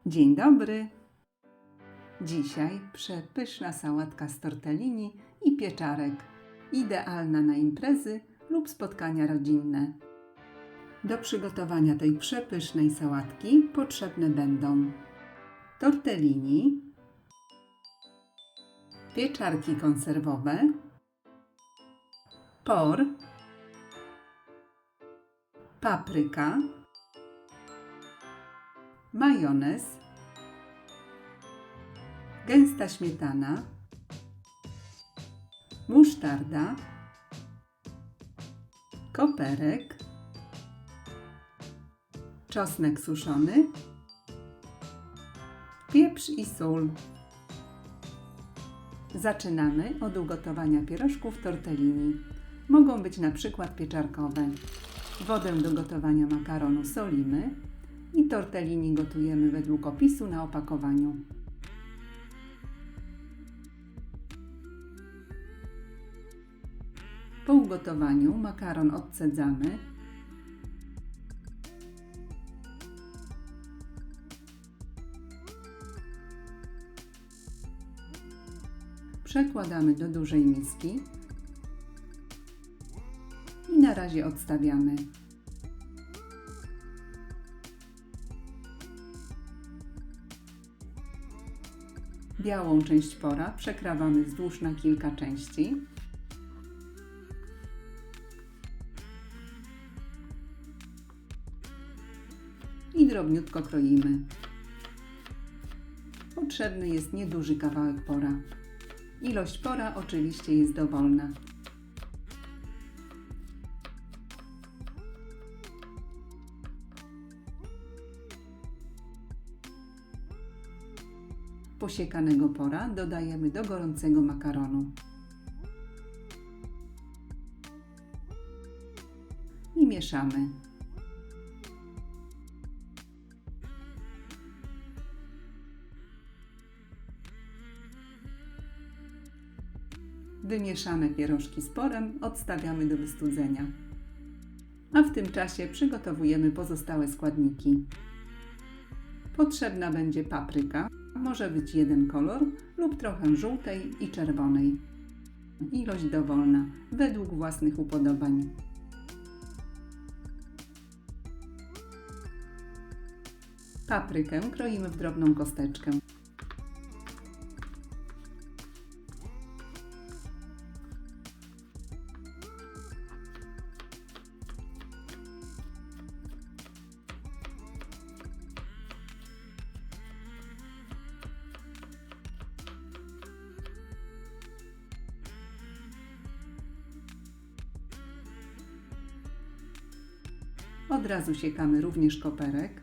Dzień dobry! Dzisiaj przepyszna sałatka z tortellini i pieczarek. Idealna na imprezy lub spotkania rodzinne. Do przygotowania tej przepysznej sałatki potrzebne będą tortellini, pieczarki konserwowe, por, papryka, majonez, gęsta śmietana, musztarda, koperek, czosnek suszony, pieprz i sól. Zaczynamy od ugotowania pierożków tortellini. Mogą być na przykład pieczarkowe. Wodę do gotowania makaronu solimy i tortellini gotujemy według opisu na opakowaniu. Po ugotowaniu makaron odcedzamy. Przekładamy do dużej miski i na razie odstawiamy. Białą część pora przekrawamy wzdłuż na kilka części. I drobniutko kroimy. Potrzebny jest nieduży kawałek pora. Ilość pora oczywiście jest dowolna. Posiekanego pora dodajemy do gorącego makaronu. I mieszamy. Wymieszane pierożki z porem odstawiamy do wystudzenia. A w tym czasie przygotowujemy pozostałe składniki. Potrzebna będzie papryka, może być jeden kolor lub trochę żółtej i czerwonej. Ilość dowolna, według własnych upodobań. Paprykę kroimy w drobną kosteczkę. Od razu siekamy również koperek.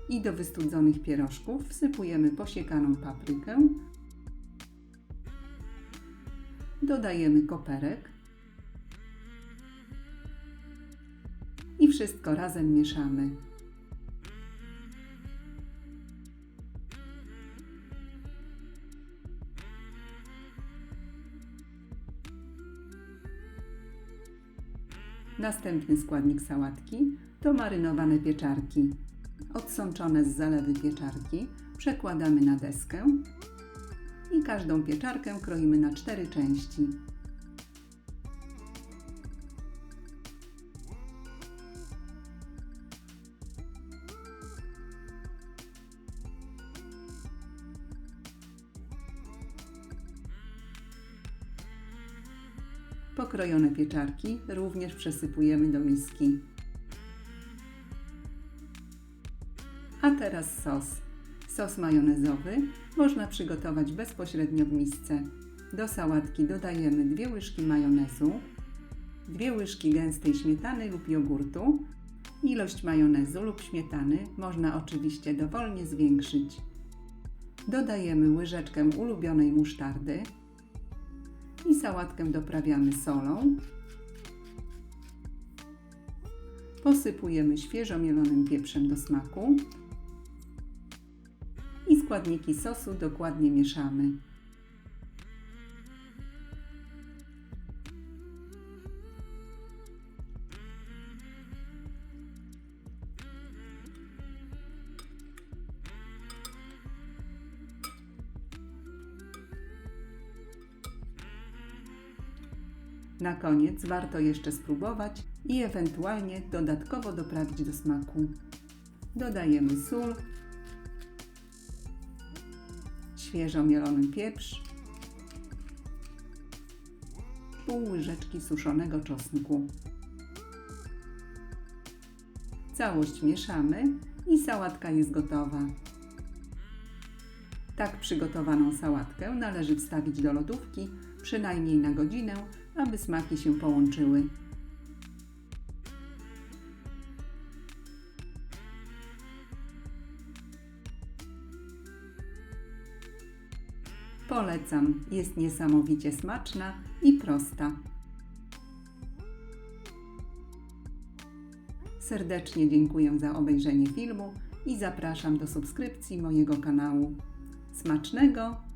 I do wystudzonych pierożków wsypujemy posiekaną paprykę. Dodajemy koperek i wszystko razem mieszamy. Następny składnik sałatki to marynowane pieczarki. Odsączone z zalewy pieczarki przekładamy na deskę i każdą pieczarkę kroimy na 4 części. Pokrojone pieczarki również przesypujemy do miski. A teraz sos. Sos majonezowy można przygotować bezpośrednio w misce. Do sałatki dodajemy 2 łyżki majonezu, 2 łyżki gęstej śmietany lub jogurtu. Ilość majonezu lub śmietany można oczywiście dowolnie zwiększyć. Dodajemy łyżeczkę ulubionej musztardy i sałatkę doprawiamy solą, Posypujemy świeżo mielonym pieprzem do smaku i składniki sosu dokładnie mieszamy. Na koniec warto jeszcze spróbować i ewentualnie dodatkowo doprawić do smaku. Dodajemy sól, świeżo mielony pieprz, pół łyżeczki suszonego czosnku. Całość mieszamy i sałatka jest gotowa. Tak przygotowaną sałatkę należy wstawić do lodówki przynajmniej na godzinę, aby smaki się połączyły. Polecam, jest niesamowicie smaczna i prosta. Serdecznie dziękuję za obejrzenie filmu i zapraszam do subskrypcji mojego kanału. Smacznego!